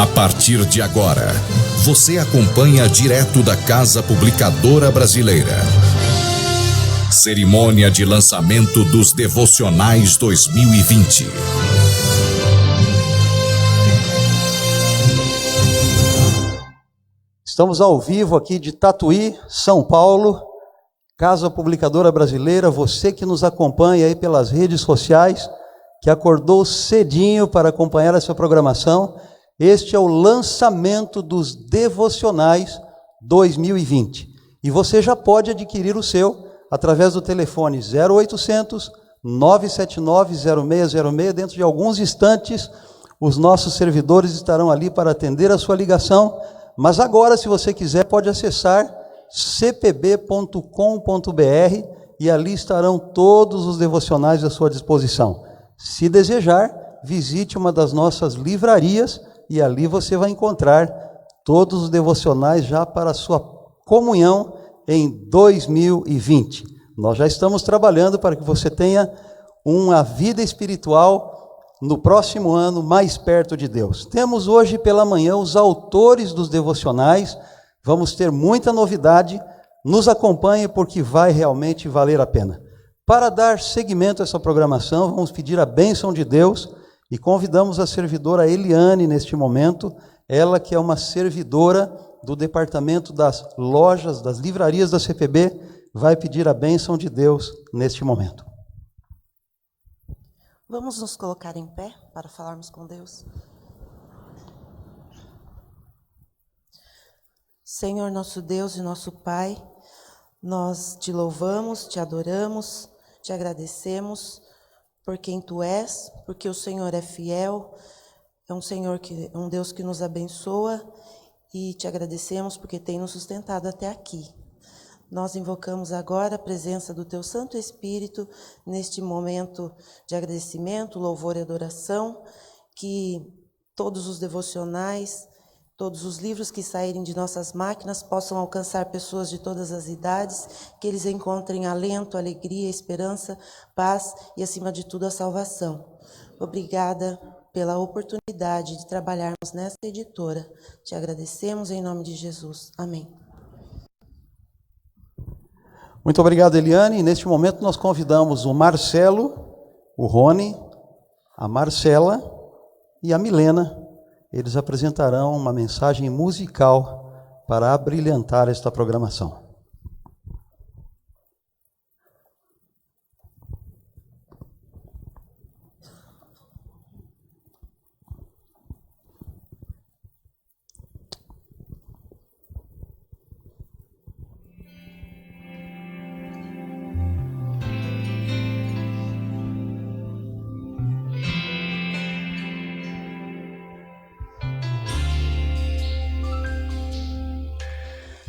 A partir de agora, você acompanha direto da Casa Publicadora Brasileira. Cerimônia de lançamento dos Devocionais 2020. Estamos ao vivo aqui de Tatuí, São Paulo, Casa Publicadora Brasileira. Você que nos acompanha aí pelas redes sociais, que acordou cedinho para acompanhar essa programação. Este é o lançamento dos Devocionais 2020. E você já pode adquirir o seu através do telefone 0800 979 0606. Dentro de alguns instantes, os nossos servidores estarão ali para atender a sua ligação. Mas agora, se você quiser, pode acessar cpb.com.br e ali estarão todos os devocionais à sua disposição. Se desejar, visite uma das nossas livrarias e ali você vai encontrar todos os devocionais já para a sua comunhão em 2020. Nós já estamos trabalhando para que você tenha uma vida espiritual no próximo ano mais perto de Deus. Temos hoje pela manhã os autores dos devocionais. Vamos ter muita novidade. Nos acompanhe porque vai realmente valer a pena. Para dar seguimento a essa programação, vamos pedir a bênção de Deus e convidamos a servidora Eliane neste momento, ela que é uma servidora do departamento das lojas, das livrarias da CPB, vai pedir a bênção de Deus neste momento. Vamos nos colocar em pé para falarmos com Deus. Senhor, nosso Deus e nosso Pai, nós te louvamos, te adoramos, te agradecemos por quem Tu és, porque o Senhor é fiel, é um Deus que nos abençoa, e te agradecemos porque tem nos sustentado até aqui. Nós invocamos agora a presença do Teu Santo Espírito neste momento de agradecimento, louvor e adoração, que todos os devocionais, todos os livros que saírem de nossas máquinas possam alcançar pessoas de todas as idades, que eles encontrem alento, alegria, esperança, paz e, acima de tudo, a salvação. Obrigada pela oportunidade de trabalharmos nesta editora. Te agradecemos em nome de Jesus. Amém. Muito obrigado, Eliane. Neste momento nós convidamos o Marcelo, o Rony, a Marcela e a Milena. Eles apresentarão uma mensagem musical para abrilhantar esta programação.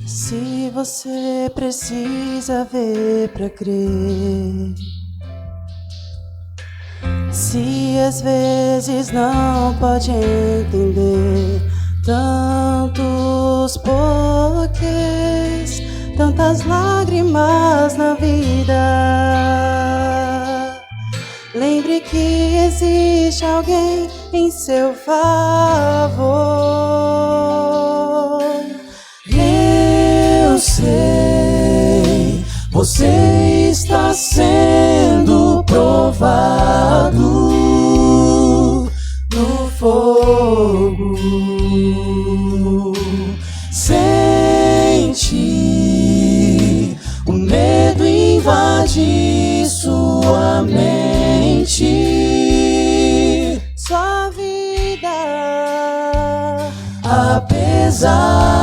Se você precisa ver pra crer, se às vezes não pode entender tantos porquês, tantas lágrimas na vida, lembre que existe alguém em seu favor. Eu sei, você está sendo provado no fogo. Sente o medo invadir sua mente, sua vida, apesar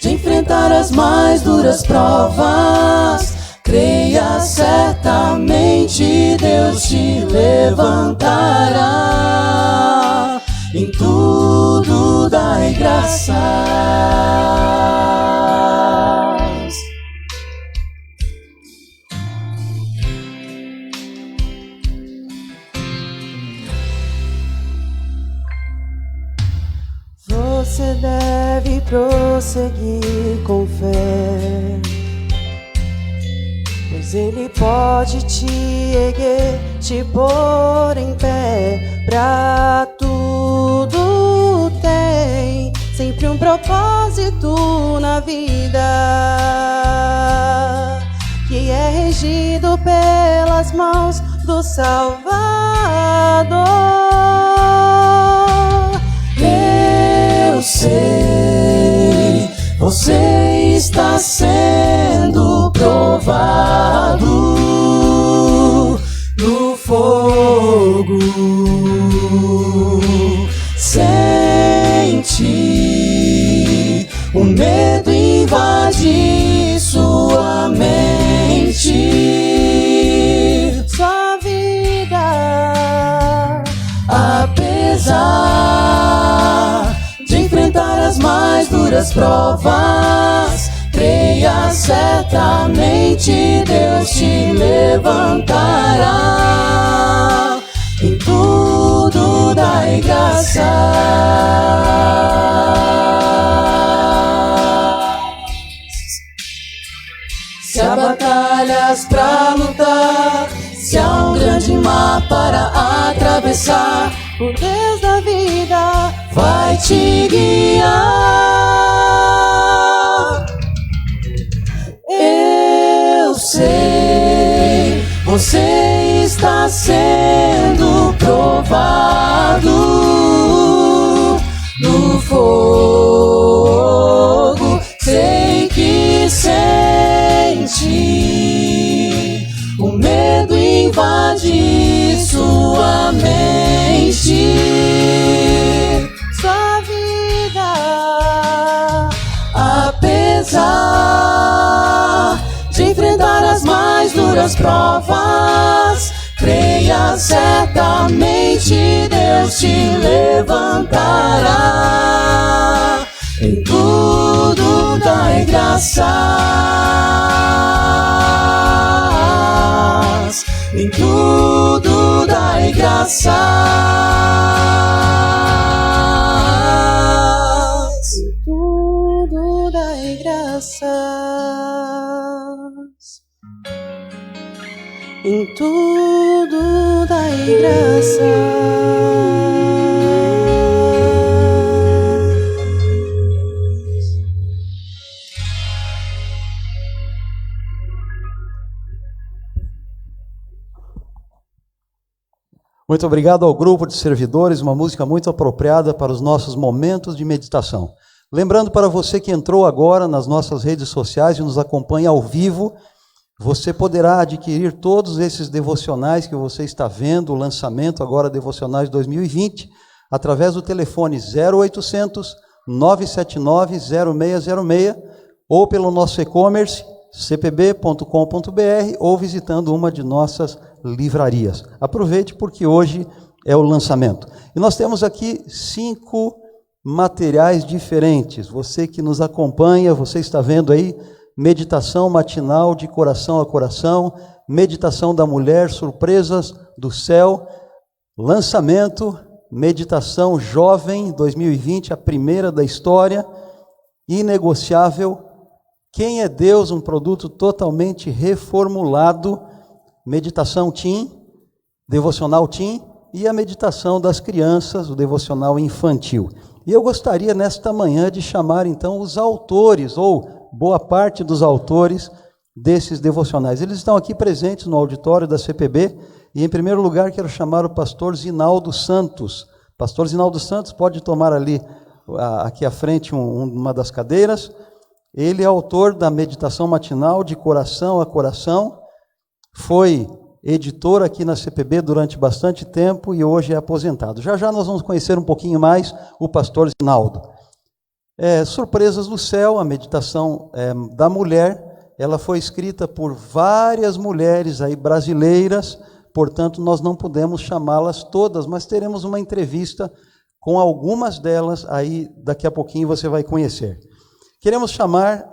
de enfrentar as mais duras provas, creia certamente Deus te levantará. Em tudo dai graças. Você deve prosseguir com fé, pois Ele pode te erguer, te pôr em pé pra tudo sempre um propósito na vida, que é regido pelas mãos do Salvador. Eu sei, você está sendo provado no fogo. Sente o medo invadir sua mente. Sua vida, apesar de enfrentar as mais duras provas, creia certamente, Deus te levantará. Em tudo dai graça. Se há batalhas pra lutar, se há um grande mar para atravessar, o Deus da vida vai te guiar. Eu sei, você está sendo provado no fogo. Sei que sente o medo invadir sua mente. sua vida, Apesar de enfrentar as mais duras provas, creia certamente, Deus te levantará. Em tudo dai graças, em tudo dai graças. tudo dai graças. Em tudo dai graças. Muito obrigado ao grupo de servidores, uma música muito apropriada para os nossos momentos de meditação. Lembrando para você que entrou agora nas nossas redes sociais e nos acompanha ao vivo, você poderá adquirir todos esses devocionais que você está vendo, o lançamento agora Devocionais 2020, através do telefone 0800 979 0606 ou pelo nosso e-commerce cpb.com.br ou visitando uma de nossas livrarias. Aproveite porque hoje é o lançamento. E nós temos aqui 5 materiais diferentes. Você que nos acompanha, você está vendo aí, meditação matinal de coração a coração, meditação da mulher, surpresas do céu, lançamento, meditação jovem 2020, a primeira da história, inegociável, quem é Deus, um produto totalmente reformulado, meditação teen, devocional teen e a meditação das crianças, o devocional infantil. E eu gostaria nesta manhã de chamar então os autores, ou boa parte dos autores desses devocionais. Eles estão aqui presentes no auditório da CPB e em primeiro lugar quero chamar o pastor Zinaldo Santos. Pastor Zinaldo Santos, pode tomar ali, aqui à frente, uma das cadeiras. Ele é autor da meditação matinal de coração a coração, foi editor aqui na CPB durante bastante tempo e hoje é aposentado. Já já nós vamos conhecer um pouquinho mais o pastor Zinaldo. Surpresas do Céu, a meditação da mulher, ela foi escrita por várias mulheres aí brasileiras, portanto nós não podemos chamá-las todas, mas teremos uma entrevista com algumas delas, aí daqui a pouquinho você vai conhecer. Queremos chamar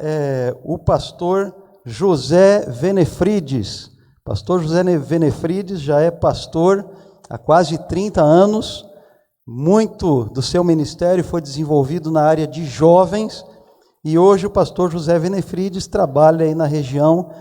o pastor José Venefrides. Pastor José Venefrides já é pastor há quase 30 anos, muito do seu ministério foi desenvolvido na área de jovens, e hoje o pastor José Venefrides trabalha aí na região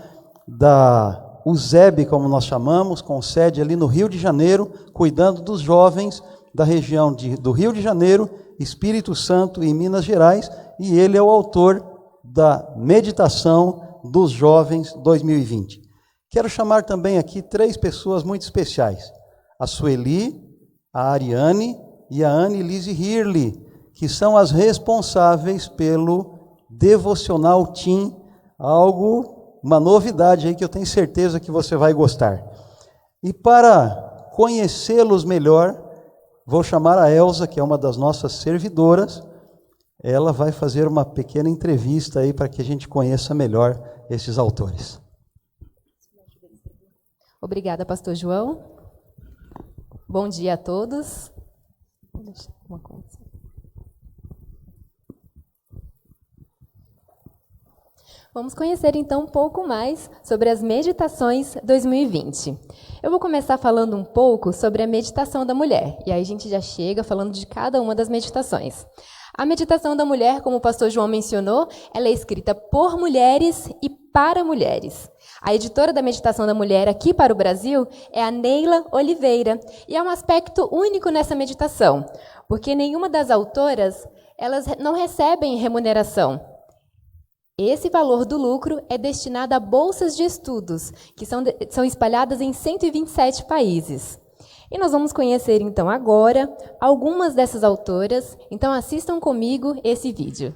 da USEB, como nós chamamos, com sede ali no Rio de Janeiro, cuidando dos jovens da região do Rio de Janeiro Espírito Santo, em Minas Gerais, e ele é o autor da Meditação dos Jovens 2020. Quero chamar também aqui 3 pessoas muito especiais, a Sueli, a Ariane e a Anne-Lise Hirli, que são as responsáveis pelo Devocional Team, uma novidade aí que eu tenho certeza que você vai gostar. E para conhecê-los melhor, vou chamar a Elza, que é uma das nossas servidoras. Ela vai fazer uma pequena entrevista aí para que a gente conheça melhor esses autores. Obrigada, pastor João. Bom dia a todos. Vamos conhecer então um pouco mais sobre as Meditações 2020. Eu vou começar falando um pouco sobre a meditação da mulher, e aí a gente já chega falando de cada uma das meditações. A meditação da mulher, como o pastor João mencionou, ela é escrita por mulheres e para mulheres. A editora da Meditação da Mulher aqui para o Brasil é a Neila Oliveira, e é um aspecto único nessa meditação, porque nenhuma das autoras, elas não recebem remuneração. Esse valor do lucro é destinado a bolsas de estudos, que são espalhadas em 127 países. E nós vamos conhecer, então, agora, algumas dessas autoras. Então, assistam comigo esse vídeo.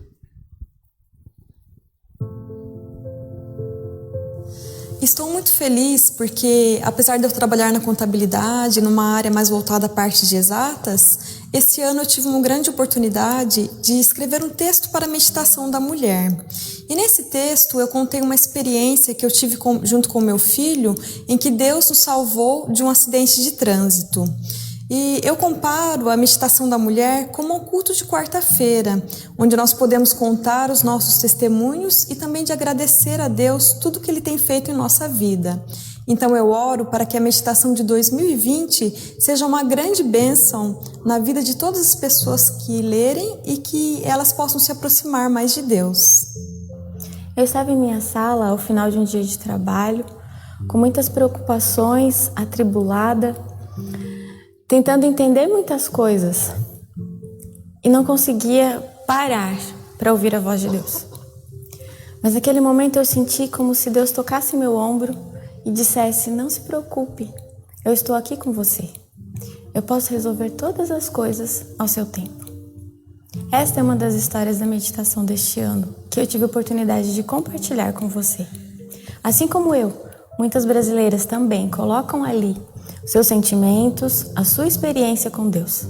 Estou muito feliz porque, apesar de eu trabalhar na contabilidade, numa área mais voltada à parte de exatas, esse ano eu tive uma grande oportunidade de escrever um texto para a meditação da mulher. E nesse texto eu contei uma experiência que eu tive junto com meu filho, em que Deus nos salvou de um acidente de trânsito. E eu comparo a meditação da mulher como um culto de quarta-feira, onde nós podemos contar os nossos testemunhos e também de agradecer a Deus tudo que Ele tem feito em nossa vida. Então eu oro para que a meditação de 2020 seja uma grande bênção na vida de todas as pessoas que lerem e que elas possam se aproximar mais de Deus. Eu estava em minha sala ao final de um dia de trabalho, com muitas preocupações, atribulada, tentando entender muitas coisas e não conseguia parar para ouvir a voz de Deus. Mas naquele momento eu senti como se Deus tocasse meu ombro e dissesse: não se preocupe, eu estou aqui com você. Eu posso resolver todas as coisas ao seu tempo. Esta é uma das histórias da meditação deste ano que eu tive a oportunidade de compartilhar com você. Assim como eu, muitas brasileiras também colocam ali seus sentimentos, a sua experiência com Deus,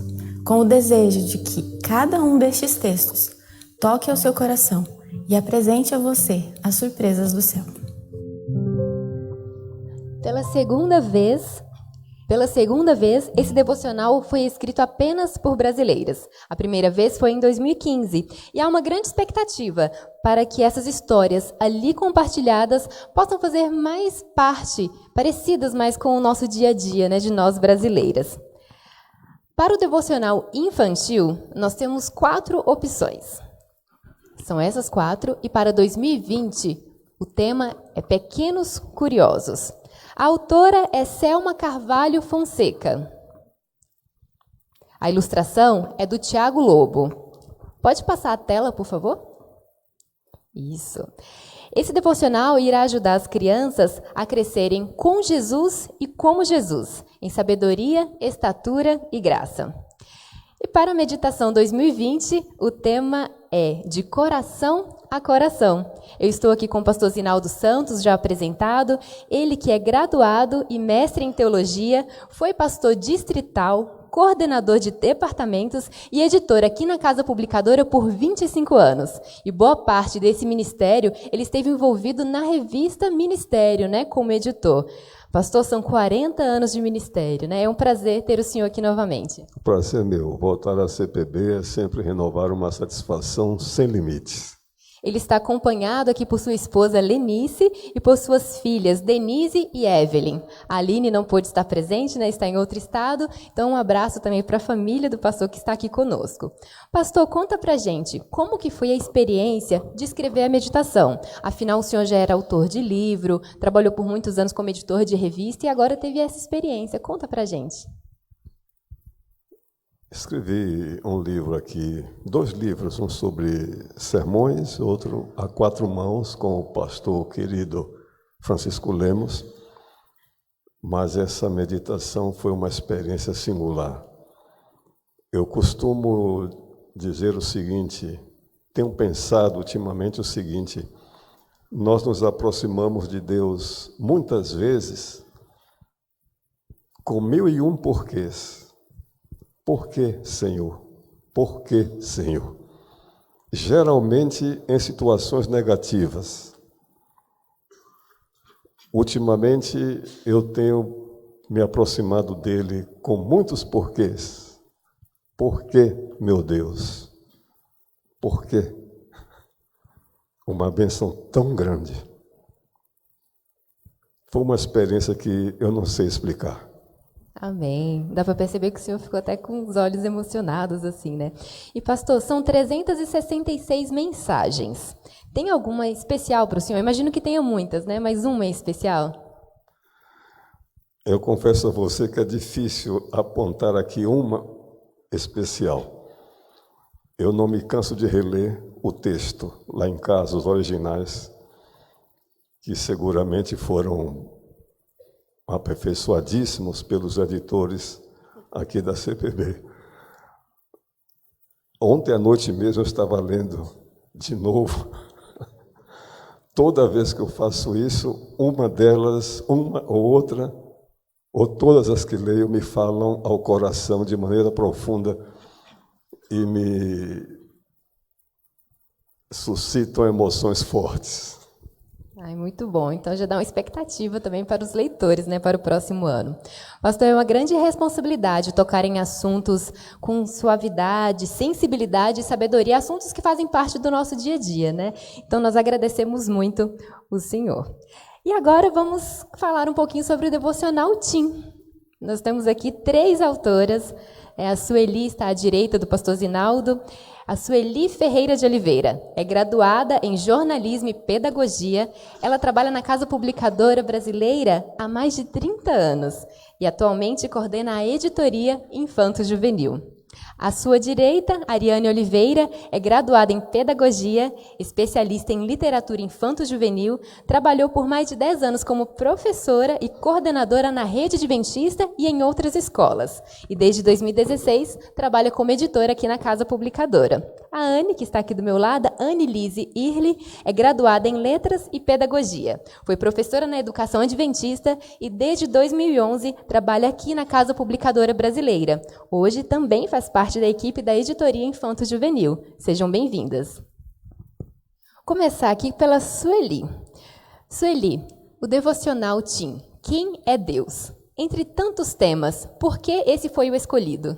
com o desejo de que cada um destes textos toque ao seu coração e apresente a você as surpresas do céu. Pela segunda vez, esse devocional foi escrito apenas por brasileiras. A primeira vez foi em 2015, e há uma grande expectativa para que essas histórias ali compartilhadas possam fazer mais parte, parecidas mais com o nosso dia a dia, né, de nós brasileiras. Para o devocional infantil, nós temos 4 opções. São essas 4, e para 2020, o tema é Pequenos Curiosos. A autora é Selma Carvalho Fonseca. A ilustração é do Tiago Lobo. Pode passar a tela, por favor? Isso. Esse devocional irá ajudar as crianças a crescerem com Jesus e como Jesus, em sabedoria, estatura e graça. E para a meditação 2020, o tema é De Coração a Coração. Eu estou aqui com o pastor Zinaldo Santos, já apresentado, ele que é graduado e mestre em teologia, foi pastor distrital, coordenador de departamentos e editor aqui na Casa Publicadora por 25 anos. E boa parte desse ministério, ele esteve envolvido na revista Ministério, né, como editor. Pastor, são 40 anos de ministério, né? É um prazer ter o senhor aqui novamente. O prazer é meu. Voltar à CPB é sempre renovar uma satisfação sem limites. Ele está acompanhado aqui por sua esposa Lenice e por suas filhas Denise e Evelyn. A Aline não pôde estar presente, né? Está em outro estado. Então, um abraço também para a família do pastor que está aqui conosco. Pastor, conta pra gente como que foi a experiência de escrever a meditação. Afinal, o senhor já era autor de livro, trabalhou por muitos anos como editor de revista e agora teve essa experiência. Conta pra gente. Escrevi um livro aqui, 2 livros, um sobre sermões, outro a 4 mãos, com o pastor querido Francisco Lemos, mas essa meditação foi uma experiência singular. Eu costumo dizer o seguinte, tenho pensado ultimamente o seguinte, nós nos aproximamos de Deus muitas vezes com 1001 porquês. Por que, Senhor? Por que, Senhor? Geralmente em situações negativas. Ultimamente eu tenho me aproximado dele com muitos porquês. Por que, meu Deus? Por que? Uma bênção tão grande. Foi uma experiência que eu não sei explicar. Amém. Dá para perceber que o senhor ficou até com os olhos emocionados, assim, né? E, pastor, são 366 mensagens. Tem alguma especial para o senhor? Imagino que tenha muitas, né? Mas uma em especial? Eu confesso a você que é difícil apontar aqui uma especial. Eu não me canso de reler o texto lá em casa, os originais, que seguramente foram aperfeiçoadíssimos pelos editores aqui da CPB. Ontem à noite mesmo eu estava lendo de novo. Toda vez que eu faço isso, uma delas, uma ou outra, ou todas as que leio, me falam ao coração de maneira profunda e me suscitam emoções fortes. Ai, muito bom. Então já dá uma expectativa também para os leitores, né, para o próximo ano. Pastor, é uma grande responsabilidade tocar em assuntos com suavidade, sensibilidade e sabedoria, assuntos que fazem parte do nosso dia a dia, né? Então nós agradecemos muito o Senhor. E agora vamos falar um pouquinho sobre o Devocional Tim. Nós temos aqui 3 autoras. A Sueli está à direita do pastor Zinaldo. A Sueli Ferreira de Oliveira é graduada em jornalismo e pedagogia. Ela trabalha na Casa Publicadora Brasileira há mais de 30 anos e atualmente coordena a editoria Infanto Juvenil. À sua direita, Ariane Oliveira é graduada em pedagogia, especialista em literatura infanto-juvenil, trabalhou por mais de 10 anos como professora e coordenadora na rede adventista e em outras escolas. E desde 2016 trabalha como editora aqui na Casa Publicadora. A Anne, que está aqui do meu lado, Anne Lise Irli, é graduada em letras e pedagogia. Foi professora na educação adventista e desde 2011 trabalha aqui na Casa Publicadora Brasileira. Hoje também faz parte da equipe da editoria Infanto Juvenil. Sejam bem-vindas. Começar aqui pela Sueli. Sueli, o Devocional Tim, quem é Deus? Entre tantos temas, por que esse foi o escolhido?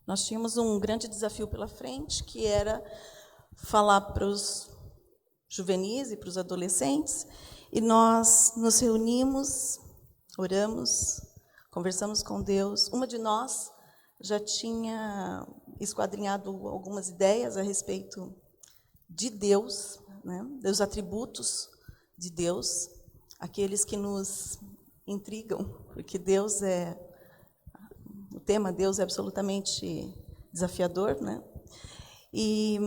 Nós tínhamos um grande desafio pela frente, que era falar para os juvenis e para os adolescentes, e nós nos reunimos, oramos, conversamos com Deus. Uma de nós já tinha esquadrinhado algumas ideias a respeito de Deus, né? Dos atributos de Deus, aqueles que nos intrigam, porque Deus o tema Deus é absolutamente desafiador, né? E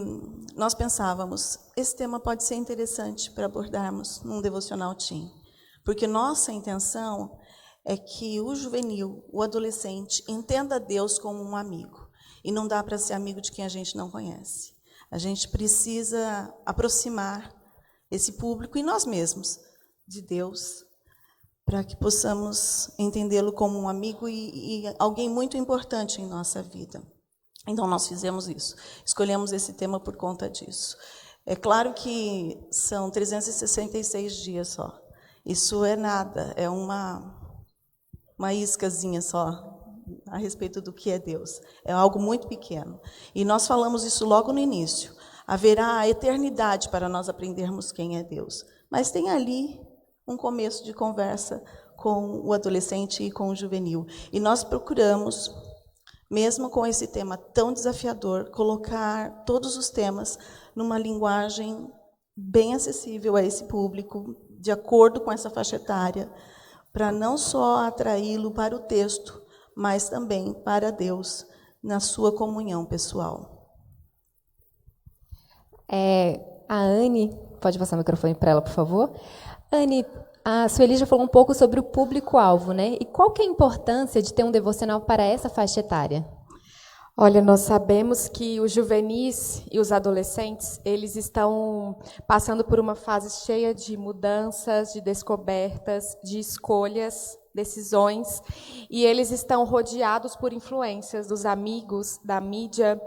nós pensávamos, esse tema pode ser interessante para abordarmos num Devocional Tim, porque nossa intenção é que o juvenil, o adolescente, entenda Deus como um amigo. E não dá para ser amigo de quem a gente não conhece. A gente precisa aproximar esse público e nós mesmos de Deus, para que possamos entendê-lo como um amigo e alguém muito importante em nossa vida. Então, nós fizemos isso. Escolhemos esse tema por conta disso. É claro que são 366 dias só. Isso é nada, é uma iscazinha só a respeito do que é Deus. É algo muito pequeno. E nós falamos isso logo no início. Haverá a eternidade para nós aprendermos quem é Deus. Mas tem ali um começo de conversa com o adolescente e com o juvenil. E nós procuramos, mesmo com esse tema tão desafiador, colocar todos os temas numa linguagem bem acessível a esse público, de acordo com essa faixa etária, para não só atraí-lo para o texto, mas também para Deus, na sua comunhão pessoal. A Anne, pode passar o microfone para ela, por favor? Anne, a Sueli já falou um pouco sobre o público-alvo, né? E qual que é a importância de ter um devocional para essa faixa etária? Olha, nós sabemos que os juvenis e os adolescentes, eles estão passando por uma fase cheia de mudanças, de descobertas, de escolhas, decisões, e eles estão rodeados por influências dos amigos, da mídia,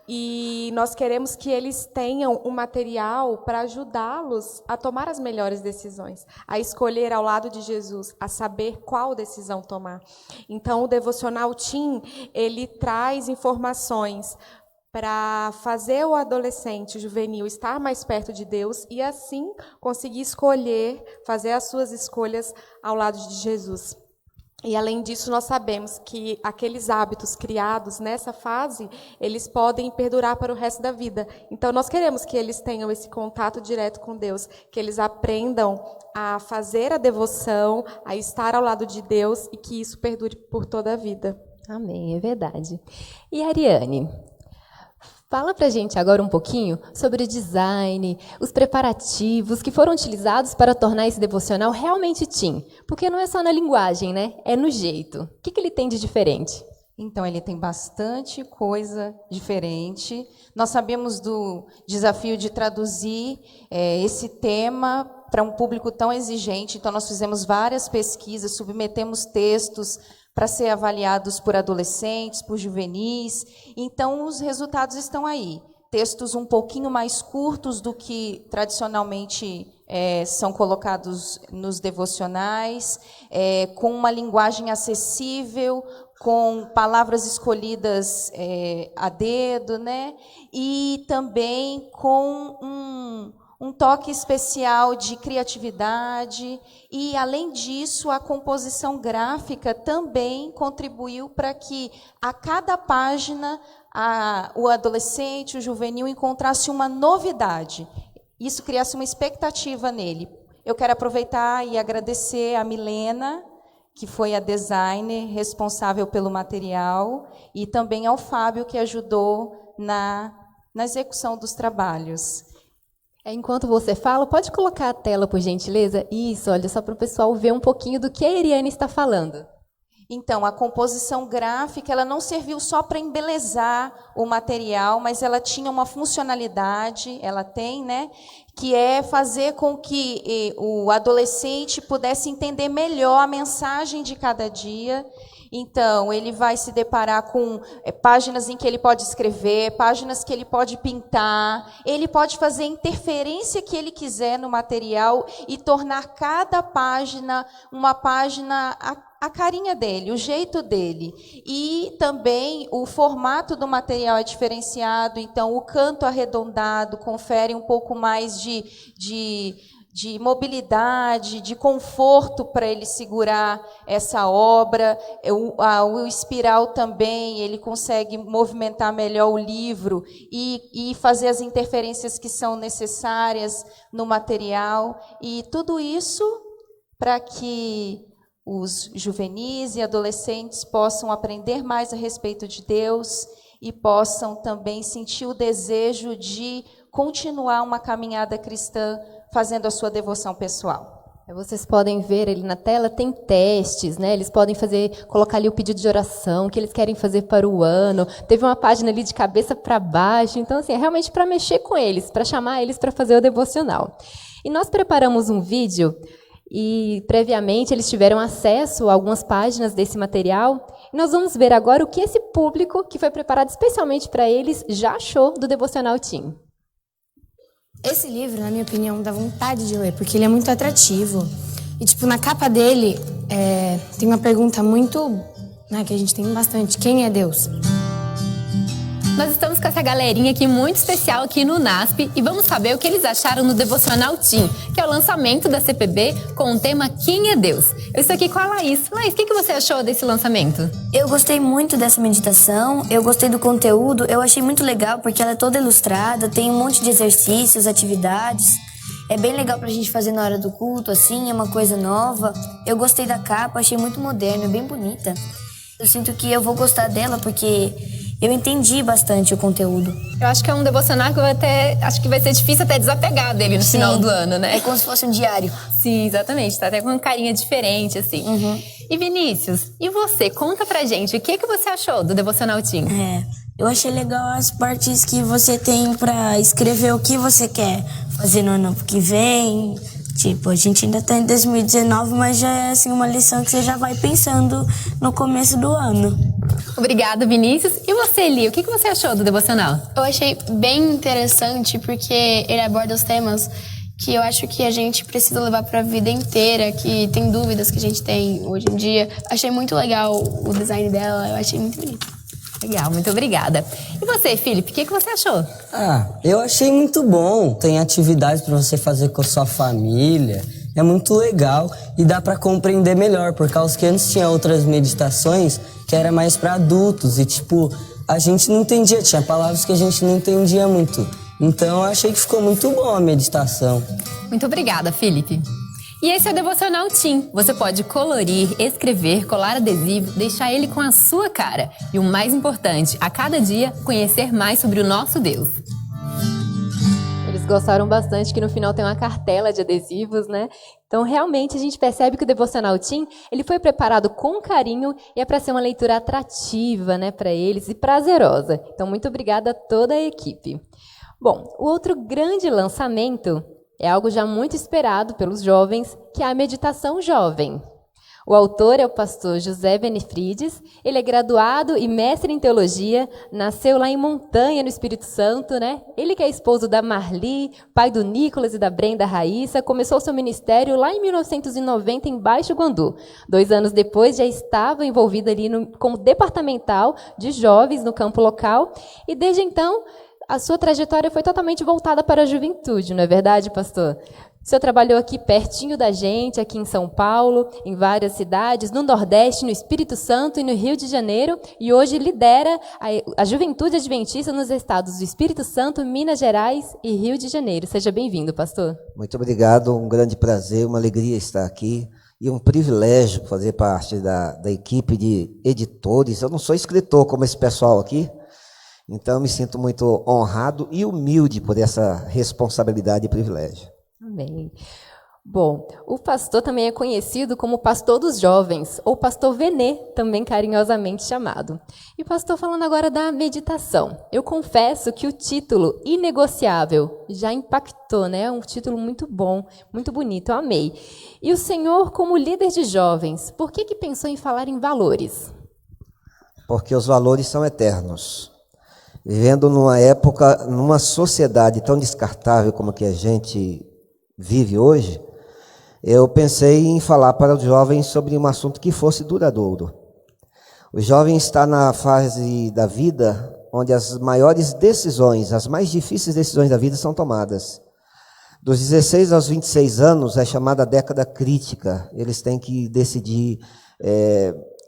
e nós queremos que eles tenham um material para ajudá-los a tomar as melhores decisões, a escolher ao lado de Jesus, a saber qual decisão tomar. Então, o Devocional Teen, ele traz informações para fazer o adolescente, o juvenil, estar mais perto de Deus e, assim, conseguir escolher, fazer as suas escolhas ao lado de Jesus. E, além disso, nós sabemos que aqueles hábitos criados nessa fase, eles podem perdurar para o resto da vida. Então, nós queremos que eles tenham esse contato direto com Deus, que eles aprendam a fazer a devoção, a estar ao lado de Deus e que isso perdure por toda a vida. Amém, é verdade. E Ariane, fala pra gente agora um pouquinho sobre o design, os preparativos que foram utilizados para tornar esse devocional realmente teen. Porque não é só na linguagem, né? É no jeito. O que ele tem de diferente? Então, ele tem bastante coisa diferente. Nós sabemos do desafio de traduzir esse tema para um público tão exigente. Então, nós fizemos várias pesquisas, submetemos textos para ser avaliados por adolescentes, por juvenis. Então, os resultados estão aí. Textos um pouquinho mais curtos do que tradicionalmente são colocados nos devocionais, com uma linguagem acessível, com palavras escolhidas a dedo, né? E também com um toque especial de criatividade e, além disso, a composição gráfica também contribuiu para que, a cada página, o adolescente, o juvenil, encontrasse uma novidade. Isso criasse uma expectativa nele. Eu quero aproveitar e agradecer a Milena, que foi a designer responsável pelo material, e também ao Fábio, que ajudou na execução dos trabalhos. Enquanto você fala, pode colocar a tela, por gentileza? Isso, olha, só para o pessoal ver um pouquinho do que a Ariane está falando. Então, a composição gráfica, ela não serviu só para embelezar o material, mas ela tinha uma funcionalidade, ela tem, né, que é fazer com que o adolescente pudesse entender melhor a mensagem de cada dia. Então, ele vai se deparar com páginas em que ele pode escrever, páginas que ele pode pintar, ele pode fazer a interferência que ele quiser no material e tornar cada página uma página a carinha dele, o jeito dele. E também o formato do material é diferenciado, então o canto arredondado confere um pouco mais de mobilidade, de conforto para ele segurar essa obra. O espiral também, ele consegue movimentar melhor o livro e fazer as interferências que são necessárias no material. E tudo isso para que os juvenis e adolescentes possam aprender mais a respeito de Deus e possam também sentir o desejo de continuar uma caminhada cristã fazendo a sua devoção pessoal. Vocês podem ver ali na tela, tem testes, né? Eles podem colocar ali o pedido de oração que eles querem fazer para o ano. Teve uma página ali de cabeça para baixo. Então, assim, é realmente para mexer com eles, para chamar eles para fazer o devocional. E nós preparamos um vídeo e, previamente, eles tiveram acesso a algumas páginas desse material. E nós vamos ver agora o que esse público, que foi preparado especialmente para eles, já achou do Devocional Teen. Esse livro, na minha opinião, dá vontade de ler, porque ele é muito atrativo. E, na capa dele, tem uma pergunta muito, né, que a gente tem bastante. Quem é Deus? Nós estamos com essa galerinha aqui muito especial aqui no NASP e vamos saber o que eles acharam no Devocional Teen, que é o lançamento da CPB com o tema Quem é Deus? Eu estou aqui com a Laís. Laís, o que você achou desse lançamento? Eu gostei muito dessa meditação, eu gostei do conteúdo, eu achei muito legal porque ela é toda ilustrada, tem um monte de exercícios, atividades. É bem legal pra gente fazer na hora do culto, assim, é uma coisa nova. Eu gostei da capa, achei muito moderna, bem bonita. Eu sinto que eu vou gostar dela porque eu entendi bastante o conteúdo. Eu acho que é um devocional que acho que vai ser difícil até desapegar dele no final do ano, né? É como se fosse um diário. Sim, exatamente. Tá até com uma carinha diferente, assim. E Vinícius, e você? Conta pra gente, o que você achou do Devocional Teen? Eu achei legal as partes que você tem pra escrever o que você quer fazer no ano que vem. Tipo, a gente ainda tá em 2019, mas já é assim uma lição que você já vai pensando no começo do ano. Obrigada, Vinícius. E você, Eli, o que você achou do devocional? Eu achei bem interessante porque ele aborda os temas que eu acho que a gente precisa levar para a vida inteira, que tem dúvidas que a gente tem hoje em dia. Achei muito legal o design dela, eu achei muito bonito. Legal, muito obrigada. E você, Felipe, o que você achou? Eu achei muito bom. Tem atividades para você fazer com a sua família. É muito legal e dá para compreender melhor, por causa que antes tinha outras meditações que era mais para adultos e, tipo, a gente não entendia, tinha palavras que a gente não entendia muito. Então, eu achei que ficou muito bom a meditação. Muito obrigada, Felipe. E esse é o Devocional Teen. Você pode colorir, escrever, colar adesivo, deixar ele com a sua cara. E o mais importante, a cada dia, conhecer mais sobre o nosso Deus. Eles gostaram bastante que no final tem uma cartela de adesivos, né? Então, realmente, a gente percebe que o Devocional Teen, ele foi preparado com carinho e é para ser uma leitura atrativa, né, para eles e prazerosa. Então, muito obrigada a toda a equipe. Bom, o outro grande lançamento é algo já muito esperado pelos jovens, que é a meditação jovem. O autor é o pastor José Benefrides, ele é graduado e mestre em teologia, nasceu lá em Montanha, no Espírito Santo, né? Ele que é esposo da Marli, pai do Nicolas e da Brenda Raíssa, começou seu ministério lá em 1990 em Baixo Guandu. 2 anos depois já estava envolvido ali como departamental de jovens no campo local e desde então a sua trajetória foi totalmente voltada para a juventude, não é verdade, pastor? O senhor trabalhou aqui pertinho da gente, aqui em São Paulo, em várias cidades, no Nordeste, no Espírito Santo e no Rio de Janeiro, e hoje lidera a juventude adventista nos estados do Espírito Santo, Minas Gerais e Rio de Janeiro. Seja bem-vindo, pastor. Muito obrigado, um grande prazer, uma alegria estar aqui e um privilégio fazer parte da equipe de editores. Eu não sou escritor como esse pessoal aqui, então eu me sinto muito honrado e humilde por essa responsabilidade e privilégio. Amém. Bom, o pastor também é conhecido como pastor dos jovens, ou pastor Venê, também carinhosamente chamado. E pastor, falando agora da meditação, eu confesso que o título Inegociável já impactou, né? É um título muito bom, muito bonito, eu amei. E o senhor, como líder de jovens, por que pensou em falar em valores? Porque os valores são eternos. Vivendo numa época, numa sociedade tão descartável como a que a gente vive hoje, eu pensei em falar para os jovens sobre um assunto que fosse duradouro. O jovem está na fase da vida onde as maiores decisões, as mais difíceis decisões da vida são tomadas. Dos 16 aos 26 anos é chamada década crítica. Eles têm que decidir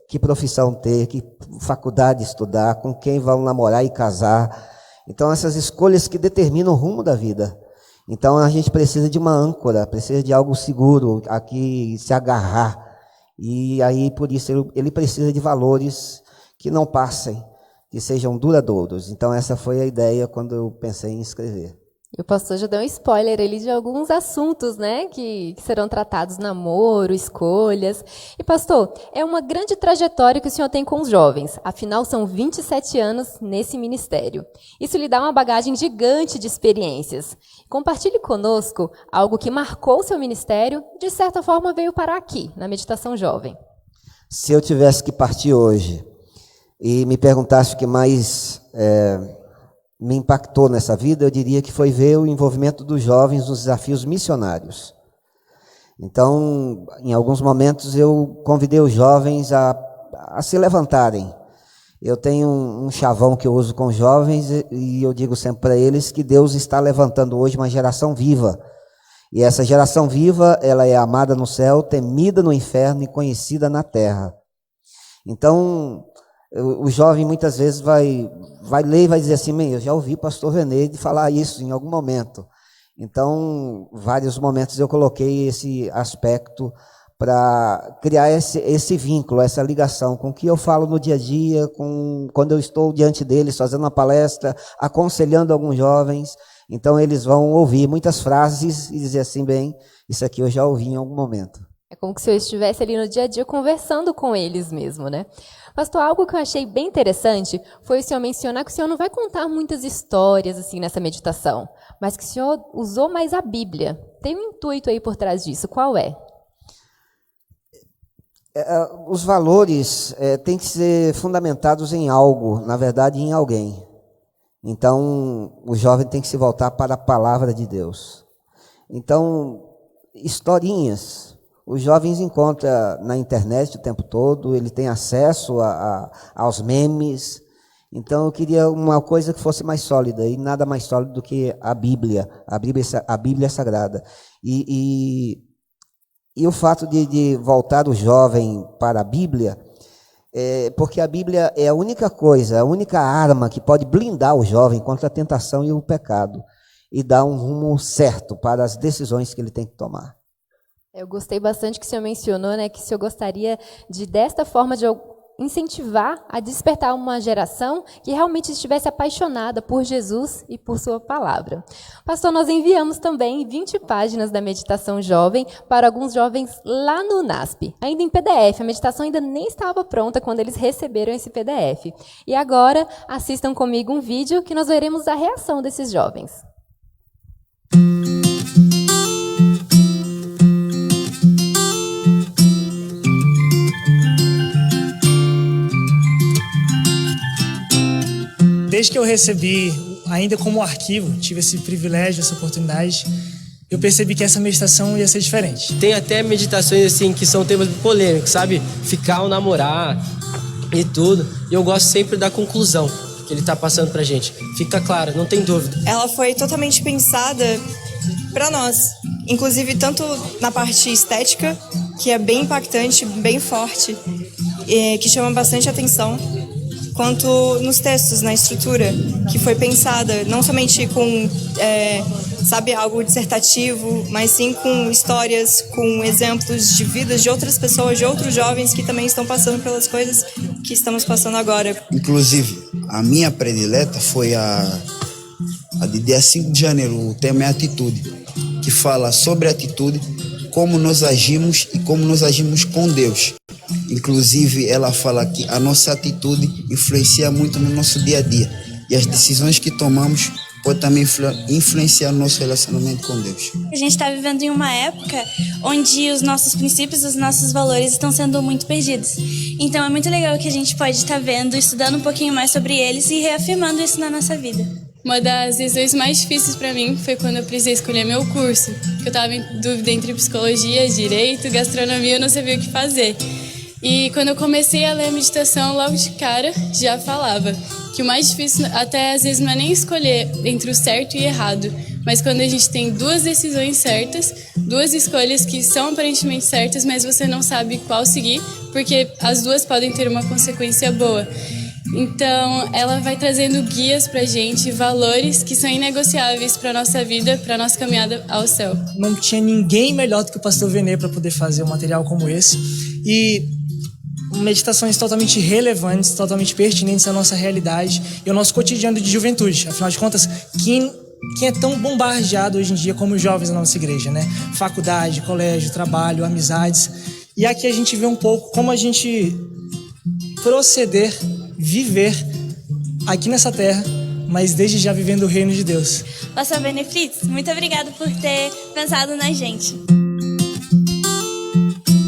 que profissão ter, que faculdade estudar, com quem vão namorar e casar. Então, essas escolhas que determinam o rumo da vida. Então, a gente precisa de uma âncora, precisa de algo seguro, a que se agarrar. E aí, por isso, ele precisa de valores que não passem, que sejam duradouros. Então, essa foi a ideia quando eu pensei em escrever. E o pastor já deu um spoiler ali de alguns assuntos, né, que serão tratados, namoro, escolhas. E pastor, é uma grande trajetória que o senhor tem com os jovens, afinal são 27 anos nesse ministério. Isso lhe dá uma bagagem gigante de experiências. Compartilhe conosco algo que marcou o seu ministério, de certa forma veio parar aqui, na Meditação Jovem. Se eu tivesse que partir hoje e me perguntasse o que mais me impactou nessa vida, eu diria que foi ver o envolvimento dos jovens nos desafios missionários. Então, em alguns momentos, eu convidei os jovens a se levantarem. Eu tenho um chavão que eu uso com os jovens e eu digo sempre para eles que Deus está levantando hoje uma geração viva. E essa geração viva, ela é amada no céu, temida no inferno e conhecida na terra. Então, o jovem muitas vezes vai ler e vai dizer assim, eu já ouvi o pastor Venê falar isso em algum momento. Então, vários momentos eu coloquei esse aspecto para criar esse vínculo, essa ligação com o que eu falo no dia a dia, quando eu estou diante deles, fazendo uma palestra, aconselhando alguns jovens. Então, eles vão ouvir muitas frases e dizer assim, bem, isso aqui eu já ouvi em algum momento. É como se eu estivesse ali no dia a dia conversando com eles mesmo, né? Pastor, algo que eu achei bem interessante foi o senhor mencionar que o senhor não vai contar muitas histórias assim nessa meditação, mas que o senhor usou mais a Bíblia. Tem um intuito aí por trás disso, qual é? Os valores têm que ser fundamentados em algo, na verdade, em alguém. Então, o jovem tem que se voltar para a palavra de Deus. Então, historinhas, os jovens encontram na internet o tempo todo, ele tem acesso aos memes. Então, eu queria uma coisa que fosse mais sólida, e nada mais sólido do que a Bíblia Sagrada. E o fato de voltar o jovem para a Bíblia, porque a Bíblia é a única coisa, a única arma que pode blindar o jovem contra a tentação e o pecado, e dar um rumo certo para as decisões que ele tem que tomar. Eu gostei bastante que o senhor mencionou, né, que o senhor gostaria de, desta forma, de incentivar a despertar uma geração que realmente estivesse apaixonada por Jesus e por sua palavra. Pastor, nós enviamos também 20 páginas da meditação jovem para alguns jovens lá no NASP, ainda em PDF. A meditação ainda nem estava pronta quando eles receberam esse PDF. E agora, assistam comigo um vídeo que nós veremos a reação desses jovens. Desde que eu recebi, ainda como arquivo, tive esse privilégio, essa oportunidade, eu percebi que essa meditação ia ser diferente. Tem até meditações assim que são temas polêmicos, sabe? Ficar ou namorar e tudo. E eu gosto sempre da conclusão que ele está passando pra gente. Fica claro, não tem dúvida. Ela foi totalmente pensada para nós, inclusive tanto na parte estética, que é bem impactante, bem forte, que chama bastante atenção, quanto nos textos, na estrutura, que foi pensada não somente com, algo dissertativo, mas sim com histórias, com exemplos de vidas de outras pessoas, de outros jovens que também estão passando pelas coisas que estamos passando agora. Inclusive, a minha predileta foi a de dia 5 de janeiro, o tema é atitude, que fala sobre atitude, como nós agimos e como nós agimos com Deus. Inclusive, ela fala que a nossa atitude influencia muito no nosso dia a dia. E as decisões que tomamos podem também influenciar o nosso relacionamento com Deus. A gente está vivendo em uma época onde os nossos princípios, os nossos valores estão sendo muito perdidos. Então é muito legal que a gente pode estar vendo, estudando um pouquinho mais sobre eles e reafirmando isso na nossa vida. Uma das decisões mais difíceis para mim foi quando eu precisei escolher meu curso. Eu estava em dúvida entre psicologia, direito, gastronomia, eu não sabia o que fazer. E quando eu comecei a ler a meditação, logo de cara, já falava que o mais difícil, até às vezes, não é nem escolher entre o certo e o errado, mas quando a gente tem duas decisões certas, duas escolhas que são aparentemente certas, mas você não sabe qual seguir, porque as duas podem ter uma consequência boa. Então, ela vai trazendo guias pra gente, valores que são inegociáveis pra nossa vida, pra nossa caminhada ao céu. Não tinha ninguém melhor do que o pastor Venê para poder fazer um material como esse. E meditações totalmente relevantes, totalmente pertinentes à nossa realidade e ao nosso cotidiano de juventude. Afinal de contas, quem é tão bombardeado hoje em dia como os jovens na nossa igreja, né? Faculdade, colégio, trabalho, amizades. E aqui a gente vê um pouco como a gente proceder, viver aqui nessa terra, mas desde já vivendo o reino de Deus. Pastor Benefits, muito obrigada por ter pensado na gente.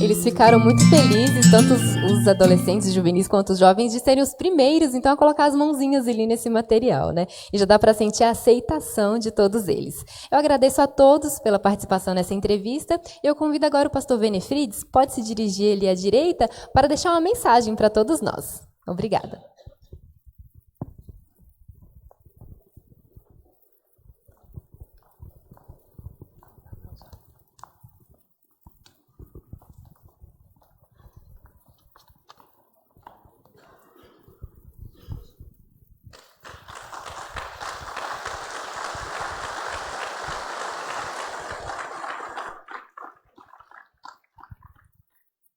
Eles ficaram muito felizes, tanto os adolescentes e juvenis quanto os jovens, de serem os primeiros, então, a colocar as mãozinhas ali nesse material, né? E já dá para sentir a aceitação de todos eles. Eu agradeço a todos pela participação nessa entrevista. Eu convido agora o pastor Benefrides, pode se dirigir ali à direita, para deixar uma mensagem para todos nós. Obrigada.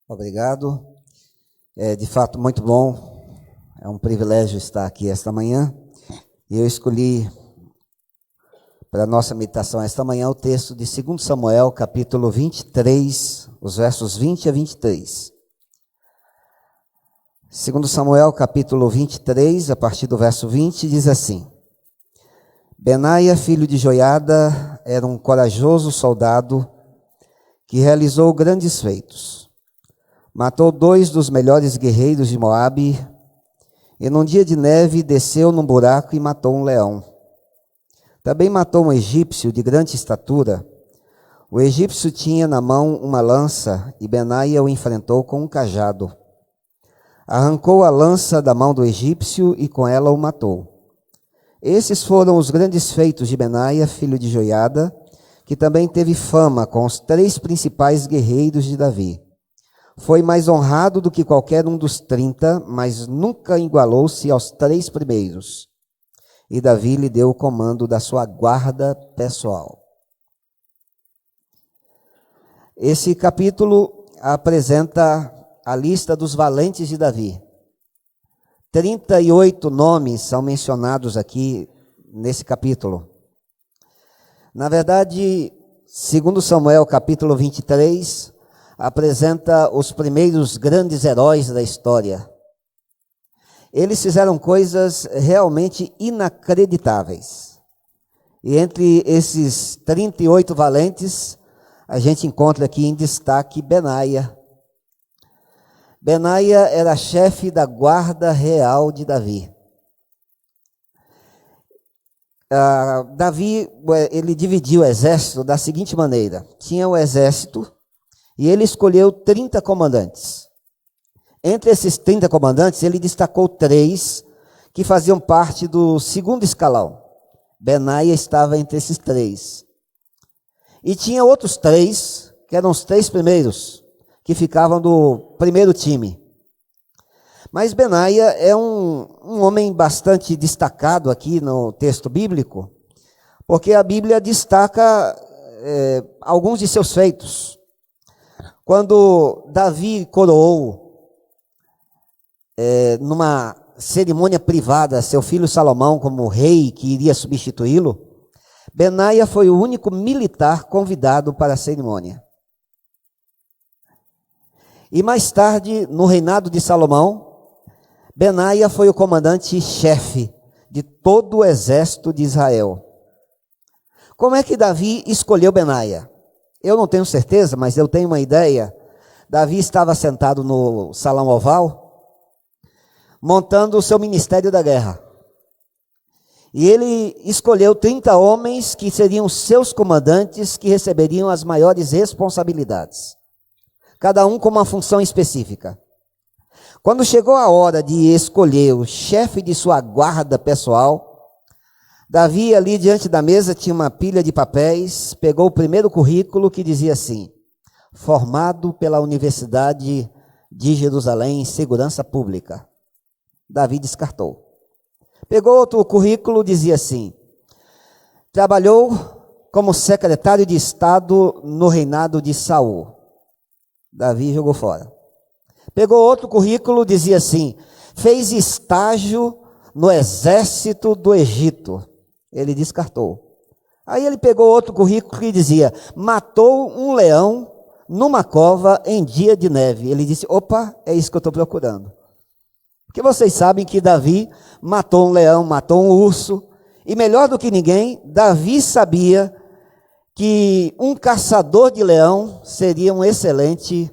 Obrigado. É de fato muito bom. É um privilégio estar aqui esta manhã. E eu escolhi para a nossa meditação esta manhã o texto de 2 Samuel, capítulo 23, os versos 20 a 23. 2 Samuel, capítulo 23, a partir do verso 20, diz assim: Benaia, filho de Joiada, era um corajoso soldado que realizou grandes feitos. Matou 2 dos melhores guerreiros de Moabe, e num dia de neve desceu num buraco e matou um leão. Também matou um egípcio de grande estatura. O egípcio tinha na mão uma lança, e Benaia o enfrentou com um cajado. Arrancou a lança da mão do egípcio e com ela o matou. Esses foram os grandes feitos de Benaia, filho de Joiada, que também teve fama com os 3 principais guerreiros de Davi. Foi mais honrado do que qualquer um dos 30, mas nunca igualou-se aos 3 primeiros. E Davi lhe deu o comando da sua guarda pessoal. Esse capítulo apresenta a lista dos valentes de Davi. 38 nomes são mencionados aqui nesse capítulo. Na verdade, 2 Samuel, capítulo 23, apresenta os primeiros grandes heróis da história. Eles fizeram coisas realmente inacreditáveis. E entre esses 38 valentes, a gente encontra aqui em destaque Benaia. Benaia era chefe da guarda real de Davi. Davi, ele dividiu o exército da seguinte maneira: tinha o exército e ele escolheu 30 comandantes. Entre esses 30 comandantes, ele destacou 3 que faziam parte do segundo escalão. Benaia estava entre esses 3. E tinha outros 3, que eram os 3 primeiros, que ficavam do primeiro time. Mas Benaia é um homem bastante destacado aqui no texto bíblico, porque a Bíblia destaca alguns de seus feitos. Quando Davi coroou, numa cerimônia privada, seu filho Salomão como rei que iria substituí-lo, Benaia foi o único militar convidado para a cerimônia. E mais tarde, no reinado de Salomão, Benaia foi o comandante-chefe de todo o exército de Israel. Como é que Davi escolheu Benaia? Eu não tenho certeza, mas eu tenho uma ideia. Davi estava sentado no salão oval, montando o seu ministério da guerra. E ele escolheu 30 homens que seriam seus comandantes, que receberiam as maiores responsabilidades. Cada um com uma função específica. Quando chegou a hora de escolher o chefe de sua guarda pessoal, Davi, ali diante da mesa, tinha uma pilha de papéis, pegou o primeiro currículo que dizia assim: formado pela Universidade de Jerusalém em Segurança Pública. Davi descartou. Pegou outro currículo, dizia assim: trabalhou como secretário de Estado no reinado de Saul. Davi jogou fora. Pegou outro currículo, dizia assim: fez estágio no exército do Egito. Ele descartou. Aí ele pegou outro currículo que dizia: matou um leão numa cova em dia de neve. Ele disse: opa, é isso que eu estou procurando. Porque vocês sabem que Davi matou um leão, matou um urso. E melhor do que ninguém, Davi sabia que um caçador de leão seria um excelente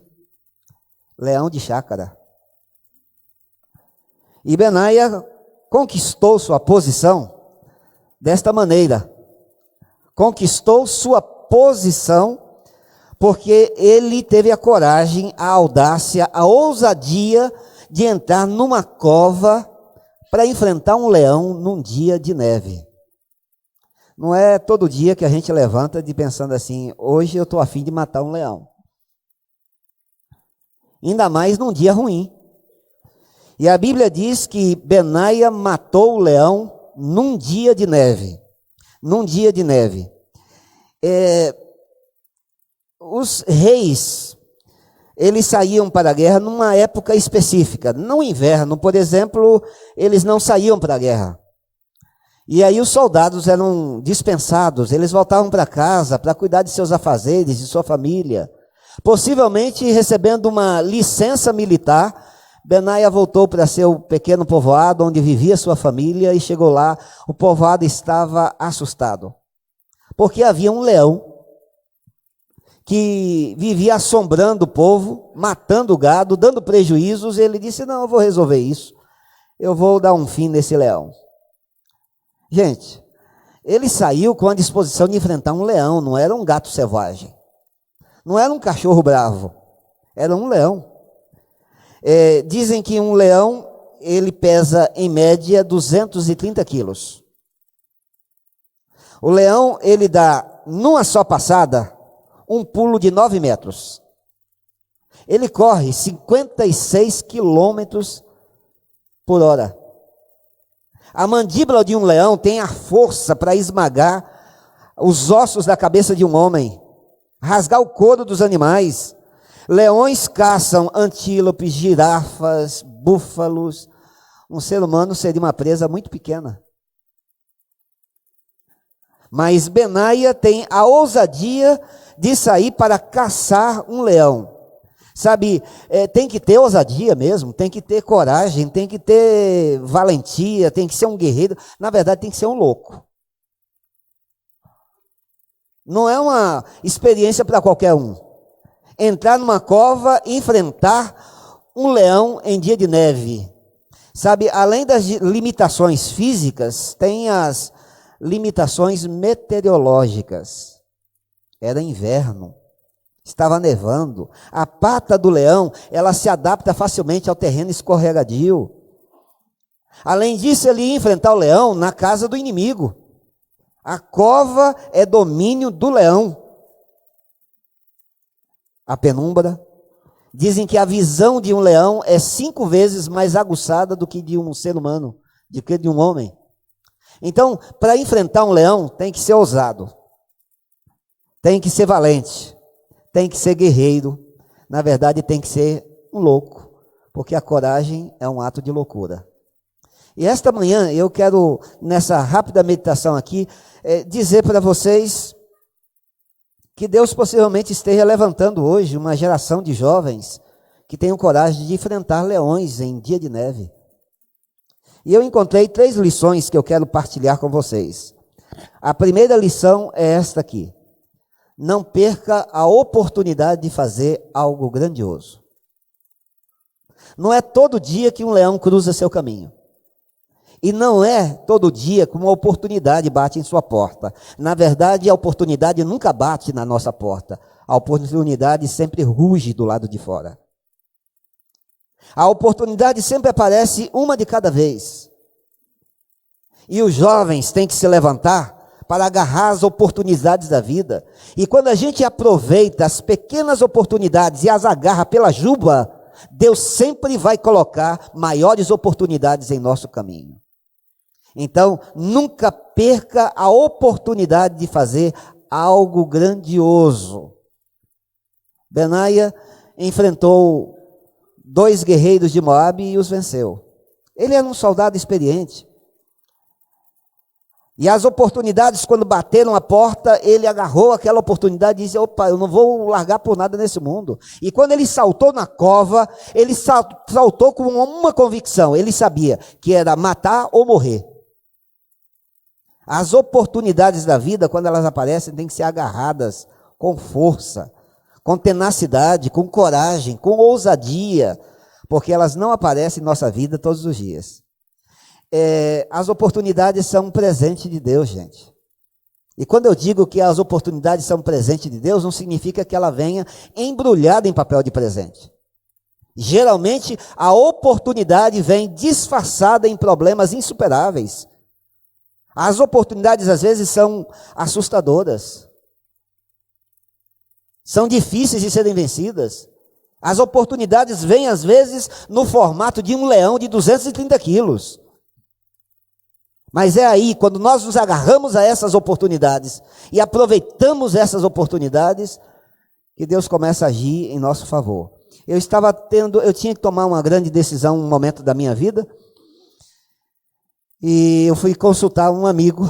leão de chácara. E Benaia conquistou sua posição desta maneira. Conquistou sua posição porque ele teve a coragem, a audácia, a ousadia de entrar numa cova para enfrentar um leão num dia de neve. Não é todo dia que a gente levanta de pensando assim: hoje eu estou a fim de matar um leão. Ainda mais num dia ruim. E a Bíblia diz que Benaia matou o leão num dia de neve. Num dia de neve. Os reis, eles saíam para a guerra numa época específica. No inverno, por exemplo, eles não saíam para a guerra. E aí os soldados eram dispensados, eles voltavam para casa para cuidar de seus afazeres, de sua família. Possivelmente recebendo uma licença militar, Benaia voltou para seu pequeno povoado, onde vivia sua família, e chegou lá, o povoado estava assustado. Porque havia um leão que vivia assombrando o povo, matando o gado, dando prejuízos. Ele disse, não, eu vou resolver isso. Eu vou dar um fim nesse leão. Gente, ele saiu com a disposição de enfrentar um leão, não era um gato selvagem. Não era um cachorro bravo, era um leão. Dizem que um leão, ele pesa em média 230 quilos. O leão, ele dá, numa só passada, um pulo de 9 metros. Ele corre 56 quilômetros por hora. A mandíbula de um leão tem a força para esmagar os ossos da cabeça de um homem, rasgar o couro dos animais. Leões caçam antílopes, girafas, búfalos. Um ser humano seria uma presa muito pequena. Mas Benaia tem a ousadia de sair para caçar um leão. Sabe, tem que ter ousadia mesmo, tem que ter coragem, tem que ter valentia, tem que ser um guerreiro. Na verdade, tem que ser um louco. Não é uma experiência para qualquer um. Entrar numa cova e enfrentar um leão em dia de neve. Sabe, além das limitações físicas, tem as limitações meteorológicas. Era inverno, estava nevando. A pata do leão, ela se adapta facilmente ao terreno escorregadio. Além disso, ele ia enfrentar o leão na casa do inimigo. A cova é domínio do leão. A penumbra. Dizem que a visão de um leão é 5 vezes mais aguçada do que de um ser humano, do que de um homem. Então, para enfrentar um leão, tem que ser ousado. Tem que ser valente. Tem que ser guerreiro. Na verdade, tem que ser um louco. Porque a coragem é um ato de loucura. E esta manhã, eu quero, nessa rápida meditação aqui, dizer para vocês que Deus possivelmente esteja levantando hoje uma geração de jovens que tenham coragem de enfrentar leões em dia de neve. E eu encontrei 3 lições que eu quero partilhar com vocês. A primeira lição é esta aqui. Não perca a oportunidade de fazer algo grandioso. Não é todo dia que um leão cruza seu caminho. E não é todo dia que uma oportunidade bate em sua porta. Na verdade, a oportunidade nunca bate na nossa porta. A oportunidade sempre ruge do lado de fora. A oportunidade sempre aparece uma de cada vez. E os jovens têm que se levantar para agarrar as oportunidades da vida. E quando a gente aproveita as pequenas oportunidades e as agarra pela juba, Deus sempre vai colocar maiores oportunidades em nosso caminho. Então, nunca perca a oportunidade de fazer algo grandioso. Benaia enfrentou 2 guerreiros de Moabe e os venceu. Ele era um soldado experiente. E as oportunidades, quando bateram a porta, ele agarrou aquela oportunidade e disse, opa, eu não vou largar por nada nesse mundo. E quando ele saltou na cova, ele saltou com uma convicção. Ele sabia que era matar ou morrer. As oportunidades da vida, quando elas aparecem, têm que ser agarradas com força, com tenacidade, com coragem, com ousadia, porque elas não aparecem em nossa vida todos os dias. As oportunidades são um presente de Deus, gente. E quando eu digo que as oportunidades são um presente de Deus, não significa que ela venha embrulhada em papel de presente. Geralmente, a oportunidade vem disfarçada em problemas insuperáveis. As oportunidades, às vezes, são assustadoras. São difíceis de serem vencidas. As oportunidades vêm, às vezes, no formato de um leão de 230 quilos. Mas é aí, quando nós nos agarramos a essas oportunidades e aproveitamos essas oportunidades, que Deus começa a agir em nosso favor. eu tinha que tomar uma grande decisão, um momento da minha vida, e eu fui consultar um amigo,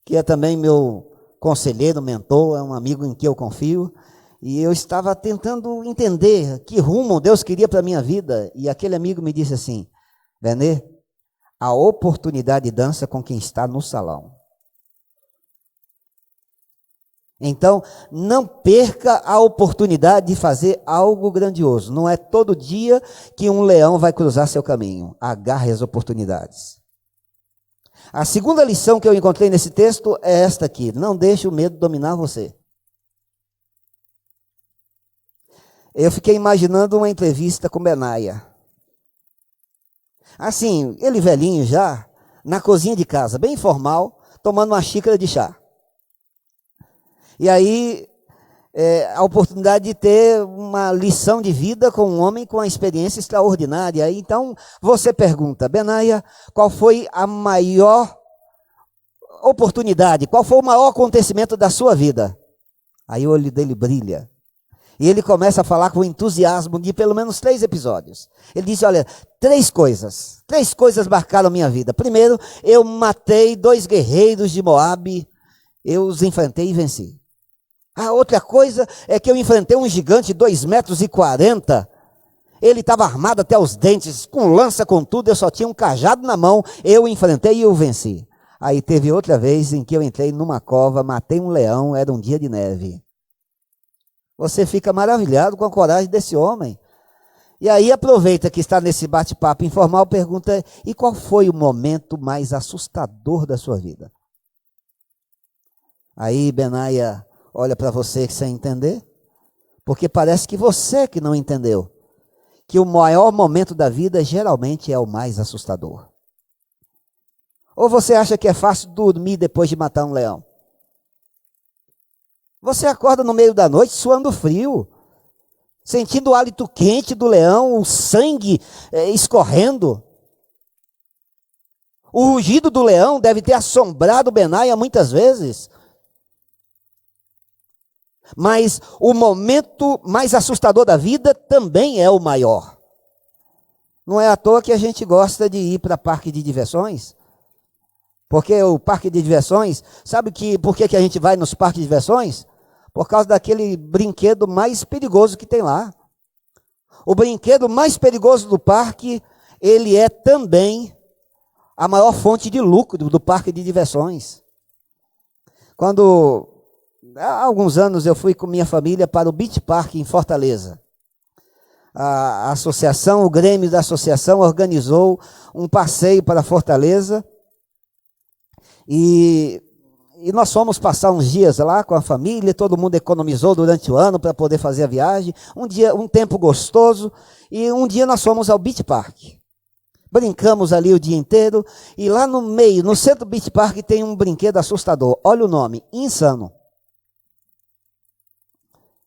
que é também meu conselheiro, mentor, é um amigo em que eu confio, e eu estava tentando entender que rumo Deus queria para a minha vida, e aquele amigo me disse assim: Benê, a oportunidade dança com quem está no salão. Então, não perca a oportunidade de fazer algo grandioso. Não é todo dia que um leão vai cruzar seu caminho. Agarre as oportunidades. A segunda lição que eu encontrei nesse texto é esta aqui: não deixe o medo dominar você. Eu fiquei imaginando uma entrevista com Benaia. Assim, ele velhinho já, na cozinha de casa, bem informal, tomando uma xícara de chá. E aí, a oportunidade de ter uma lição de vida com um homem com uma experiência extraordinária. Aí, então, você pergunta: Benaia, qual foi a maior oportunidade? Qual foi o maior acontecimento da sua vida? Aí o olho dele brilha. E ele começa a falar com entusiasmo de pelo menos 3 episódios. Ele disse: olha, 3 coisas marcaram a minha vida. Primeiro, eu matei 2 guerreiros de Moabe, eu os enfrentei e venci. A outra coisa é que eu enfrentei um gigante de 2,40 m. Ele estava armado até os dentes, com lança, com tudo, eu só tinha um cajado na mão, eu enfrentei e eu venci. Aí teve outra vez em que eu entrei numa cova, matei um leão, era um dia de neve. Você fica maravilhado com a coragem desse homem. E aí aproveita que está nesse bate-papo informal, pergunta: e qual foi o momento mais assustador da sua vida? Aí Benaia olha para você sem entender, porque parece que você que não entendeu que o maior momento da vida geralmente é o mais assustador. Ou você acha que é fácil dormir depois de matar um leão? Você acorda no meio da noite suando frio, sentindo o hálito quente do leão, o sangue escorrendo. O rugido do leão deve ter assombrado Benaia muitas vezes. Mas o momento mais assustador da vida também é o maior. Não é à toa que a gente gosta de ir para parque de diversões. Porque o parque de diversões, sabe por que a gente vai nos parques de diversões? Por causa daquele brinquedo mais perigoso que tem lá. O brinquedo mais perigoso do parque, ele é também a maior fonte de lucro do parque de diversões. Há alguns anos eu fui com minha família para o Beach Park em Fortaleza. A associação, o Grêmio da associação organizou um passeio para Fortaleza e nós fomos passar uns dias lá com a família, todo mundo economizou durante o ano para poder fazer a viagem, um tempo gostoso, e um dia nós fomos ao Beach Park. Brincamos ali o dia inteiro, e lá no meio, no centro do Beach Park, tem um brinquedo assustador. Olha o nome: Insano.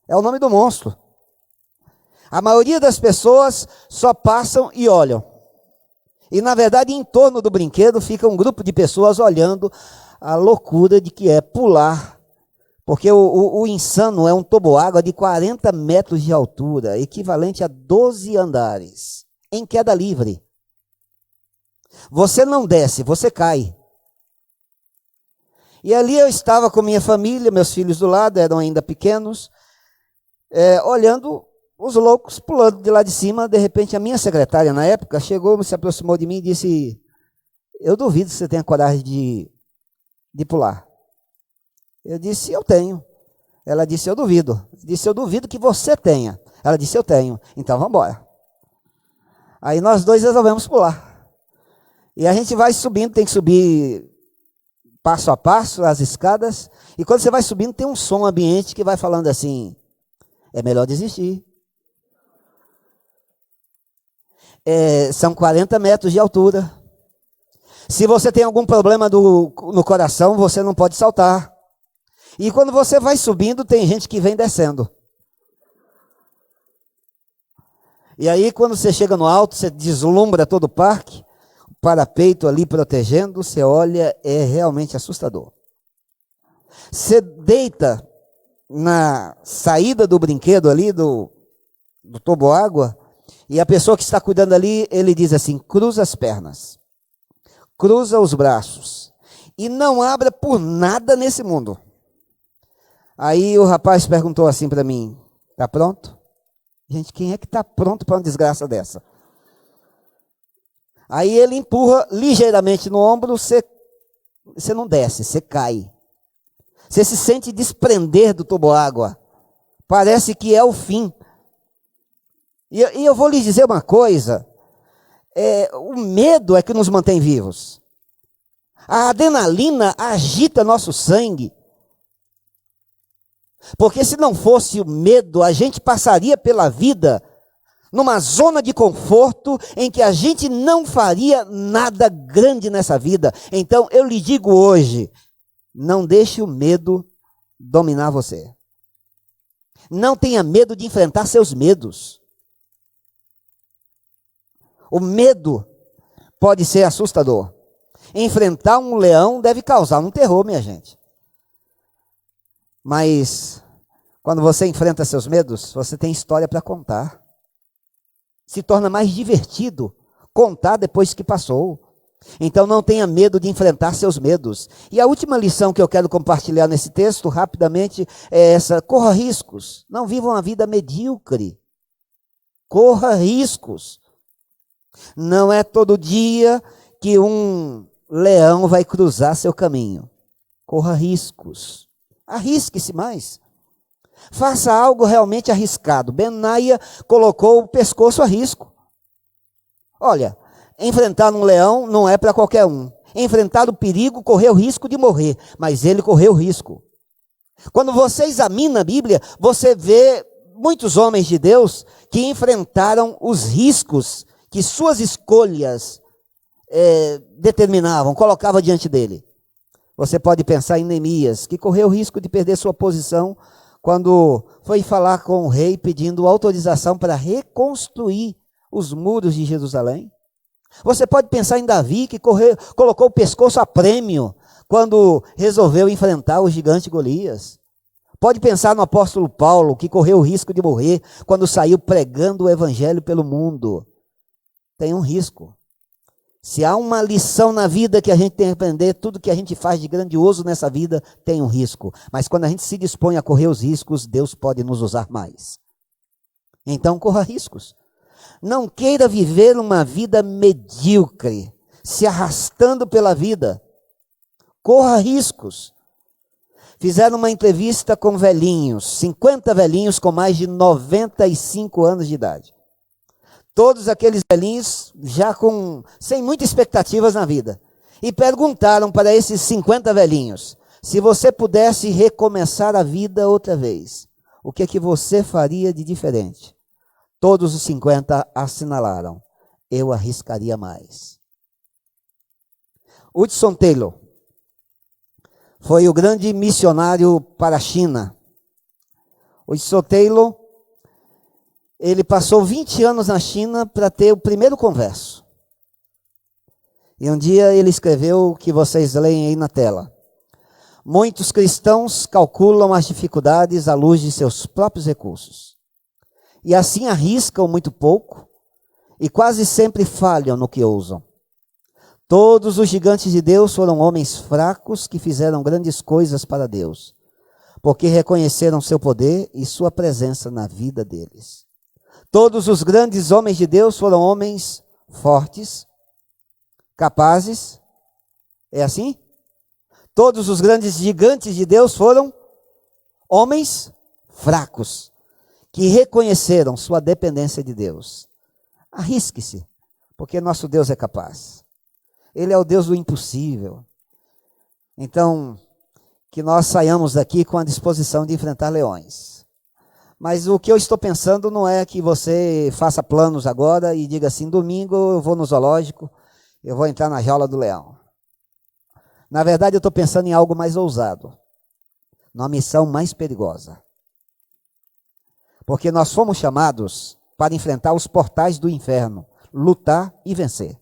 É o nome do monstro. A maioria das pessoas só passam e olham. E, na verdade, em torno do brinquedo fica um grupo de pessoas olhando a loucura de que é pular. Porque o Insano é um toboágua de 40 metros de altura, equivalente a 12 andares, em queda livre. Você não desce, você cai. E ali eu estava com minha família, meus filhos do lado, eram ainda pequenos, olhando os loucos pulando de lá de cima. De repente a minha secretária na época chegou, se aproximou de mim e disse: eu duvido que você tenha coragem de pular. Eu disse: eu tenho. Ela disse: eu duvido. Eu disse: eu duvido que você tenha. Ela disse: eu tenho. Então vamos embora. Aí nós dois resolvemos pular. E a gente vai subindo, tem que subir passo a passo as escadas, e quando você vai subindo tem um som ambiente que vai falando assim: é melhor desistir. São 40 metros de altura. Se você tem algum problema no coração, você não pode saltar. E quando você vai subindo, tem gente que vem descendo. E aí, quando você chega no alto, você deslumbra todo o parque, o parapeito ali protegendo, você olha, é realmente assustador. Você deita na saída do brinquedo ali, do toboágua, e a pessoa que está cuidando ali, ele diz assim: cruza as pernas, cruza os braços, e não abra por nada nesse mundo. Aí o rapaz perguntou assim para mim: tá pronto? Gente, quem é que está pronto para uma desgraça dessa? Aí ele empurra ligeiramente no ombro, você não desce, você cai. Você se sente desprender do toboágua. Parece que é o fim. E eu vou lhe dizer uma coisa: o medo é que nos mantém vivos. A adrenalina agita nosso sangue. Porque se não fosse o medo, a gente passaria pela vida numa zona de conforto em que a gente não faria nada grande nessa vida. Então eu lhe digo hoje: não deixe o medo dominar você. Não tenha medo de enfrentar seus medos. O medo pode ser assustador. Enfrentar um leão deve causar um terror, minha gente. Mas quando você enfrenta seus medos, você tem história para contar. Se torna mais divertido contar depois que passou. Então não tenha medo de enfrentar seus medos. E a última lição que eu quero compartilhar nesse texto, rapidamente, é essa: corra riscos. Não viva uma vida medíocre. Corra riscos. Não é todo dia que um leão vai cruzar seu caminho. Corra riscos. Arrisque-se mais. Faça algo realmente arriscado. Benaia colocou o pescoço a risco. Olha, enfrentar um leão não é para qualquer um. Enfrentar o perigo, correr o risco de morrer. Mas ele correu o risco. Quando você examina a Bíblia, você vê muitos homens de Deus que enfrentaram os riscos que suas escolhas determinavam, colocavam diante dele. Você pode pensar em Neemias, que correu o risco de perder sua posição quando foi falar com o rei pedindo autorização para reconstruir os muros de Jerusalém. Você pode pensar em Davi, que colocou o pescoço a prêmio quando resolveu enfrentar o gigante Golias. Pode pensar no apóstolo Paulo, que correu o risco de morrer quando saiu pregando o evangelho pelo mundo. Tem um risco. Se há uma lição na vida que a gente tem que aprender, tudo que a gente faz de grandioso nessa vida tem um risco. Mas quando a gente se dispõe a correr os riscos, Deus pode nos usar mais. Então corra riscos. Não queira viver uma vida medíocre, se arrastando pela vida. Corra riscos. Fizeram uma entrevista com velhinhos, 50 velhinhos com mais de 95 anos de idade. Todos aqueles velhinhos já sem muitas expectativas na vida. E perguntaram para esses 50 velhinhos: se você pudesse recomeçar a vida outra vez, o que é que você faria de diferente? Todos os 50 assinalaram: eu arriscaria mais. Hudson Taylor foi o grande missionário para a China. Hudson Taylor, ele passou 20 anos na China para ter o primeiro converso. E um dia ele escreveu o que vocês leem aí na tela. Muitos cristãos calculam as dificuldades à luz de seus próprios recursos. E assim arriscam muito pouco e quase sempre falham no que ousam. Todos os gigantes de Deus foram homens fracos que fizeram grandes coisas para Deus, porque reconheceram seu poder e sua presença na vida deles. Todos os grandes homens de Deus foram homens fortes, capazes. É assim? Todos os grandes gigantes de Deus foram homens fracos, que reconheceram sua dependência de Deus. Arrisque-se, porque nosso Deus é capaz. Ele é o Deus do impossível. Então, que nós saiamos daqui com a disposição de enfrentar leões. Mas o que eu estou pensando não é que você faça planos agora e diga assim: domingo eu vou no zoológico, eu vou entrar na jaula do leão. Na verdade, eu estou pensando em algo mais ousado, numa missão mais perigosa. Porque nós fomos chamados para enfrentar os portais do inferno, lutar e vencer.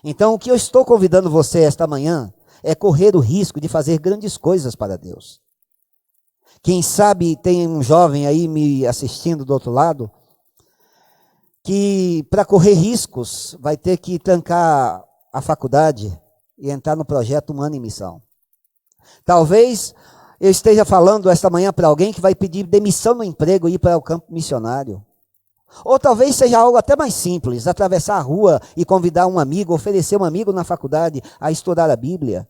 Então, o que eu estou convidando você esta manhã é correr o risco de fazer grandes coisas para Deus. Quem sabe tem um jovem aí me assistindo do outro lado, que para correr riscos vai ter que trancar a faculdade e entrar no projeto Humano em Missão. Talvez eu esteja falando esta manhã para alguém que vai pedir demissão no emprego e ir para o campo missionário. Ou talvez seja algo até mais simples, atravessar a rua e convidar um amigo, oferecer um amigo na faculdade a estudar a Bíblia.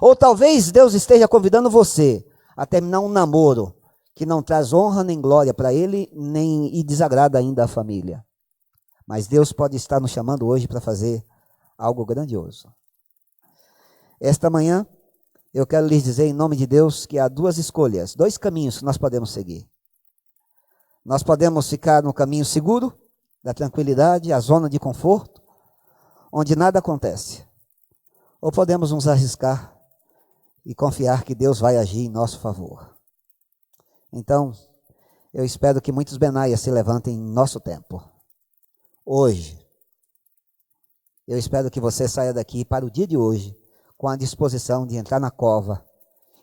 Ou talvez Deus esteja convidando você a terminar um namoro que não traz honra nem glória para ele, e desagrada ainda a família. Mas Deus pode estar nos chamando hoje para fazer algo grandioso. Esta manhã, eu quero lhes dizer em nome de Deus que há duas escolhas, dois caminhos que nós podemos seguir. Nós podemos ficar no caminho seguro, da tranquilidade, a zona de conforto, onde nada acontece. Ou podemos nos arriscar e confiar que Deus vai agir em nosso favor. Então, eu espero que muitos Benaias se levantem em nosso tempo. Hoje, eu espero que você saia daqui para o dia de hoje com a disposição de entrar na cova,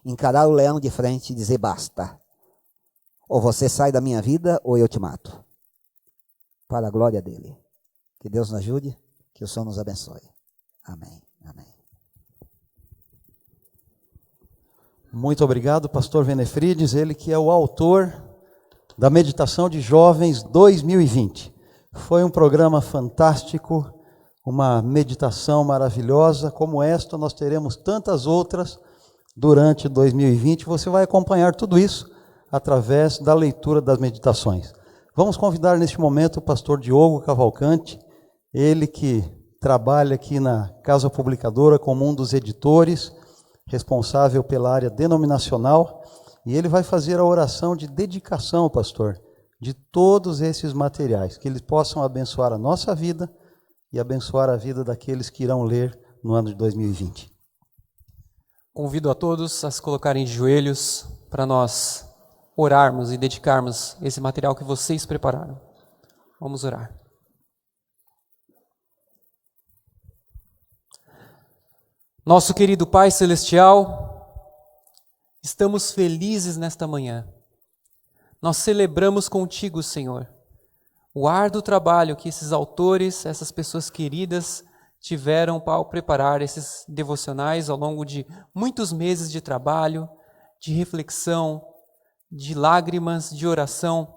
encarar o leão de frente e dizer basta. Ou você sai da minha vida ou eu te mato. Para a glória dele. Que Deus nos ajude, que o Senhor nos abençoe. Amém. Amém. Muito obrigado, pastor Venefrides, ele que é o autor da Meditação de Jovens 2020. Foi um programa fantástico, uma meditação maravilhosa. Como esta, nós teremos tantas outras durante 2020. Você vai acompanhar tudo isso através da leitura das meditações. Vamos convidar neste momento o pastor Diogo Cavalcante, ele que trabalha aqui na Casa Publicadora como um dos editores, responsável pela área denominacional, e ele vai fazer a oração de dedicação, pastor, de todos esses materiais, que eles possam abençoar a nossa vida e abençoar a vida daqueles que irão ler no ano de 2020. Convido a todos a se colocarem de joelhos para nós orarmos e dedicarmos esse material que vocês prepararam. Vamos orar. Nosso querido Pai Celestial, estamos felizes nesta manhã. Nós celebramos contigo, Senhor, o árduo trabalho que esses autores, essas pessoas queridas, tiveram para preparar esses devocionais ao longo de muitos meses de trabalho, de reflexão, de lágrimas, de oração.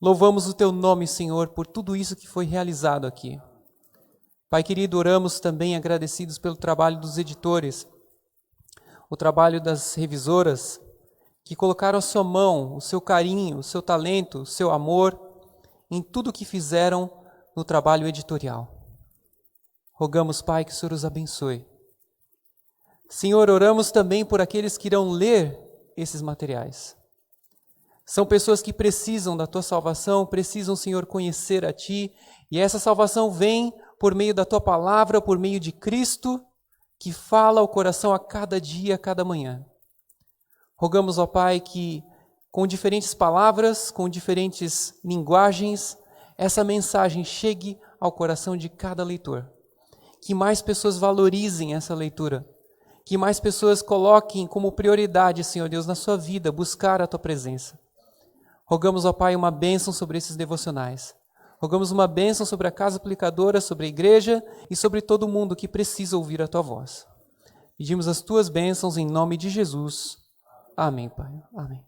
Louvamos o teu nome, Senhor, por tudo isso que foi realizado aqui. Pai querido, oramos também agradecidos pelo trabalho dos editores, o trabalho das revisoras, que colocaram a sua mão, o seu carinho, o seu talento, o seu amor em tudo que fizeram no trabalho editorial. Rogamos, Pai, que o Senhor os abençoe. Senhor, oramos também por aqueles que irão ler esses materiais. São pessoas que precisam da tua salvação, precisam, Senhor, conhecer a ti, e essa salvação vem por meio da tua palavra, por meio de Cristo, que fala ao coração a cada dia, a cada manhã. Rogamos, ó Pai, que com diferentes palavras, com diferentes linguagens, essa mensagem chegue ao coração de cada leitor. Que mais pessoas valorizem essa leitura, que mais pessoas coloquem como prioridade, Senhor Deus, na sua vida, buscar a tua presença. Rogamos, ó Pai, uma bênção sobre esses devocionais. Rogamos uma bênção sobre a Casa Aplicadora, sobre a igreja e sobre todo mundo que precisa ouvir a tua voz. Pedimos as tuas bênçãos em nome de Jesus. Amém, Pai. Amém.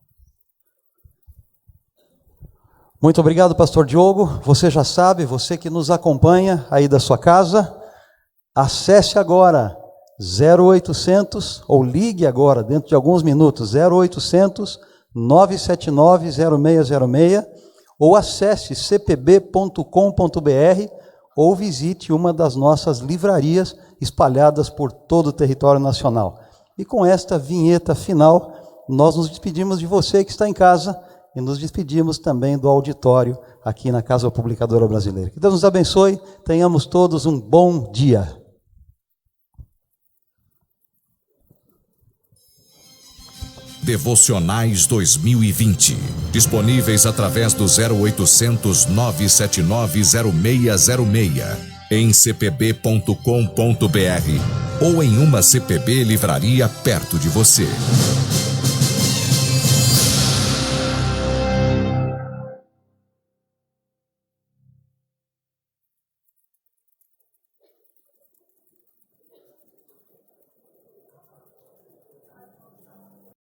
Muito obrigado, pastor Diogo. Você já sabe, você que nos acompanha aí da sua casa, acesse agora 0800, ou ligue agora, dentro de alguns minutos, 0800 979 0606, ou acesse cpb.com.br, ou visite uma das nossas livrarias espalhadas por todo o território nacional. E com esta vinheta final, nós nos despedimos de você que está em casa e nos despedimos também do auditório aqui na Casa Publicadora Brasileira. Que Deus nos abençoe, tenhamos todos um bom dia. Devocionais 2020, disponíveis através do 0800 979 0606, em cpb.com.br ou em uma CPB livraria perto de você.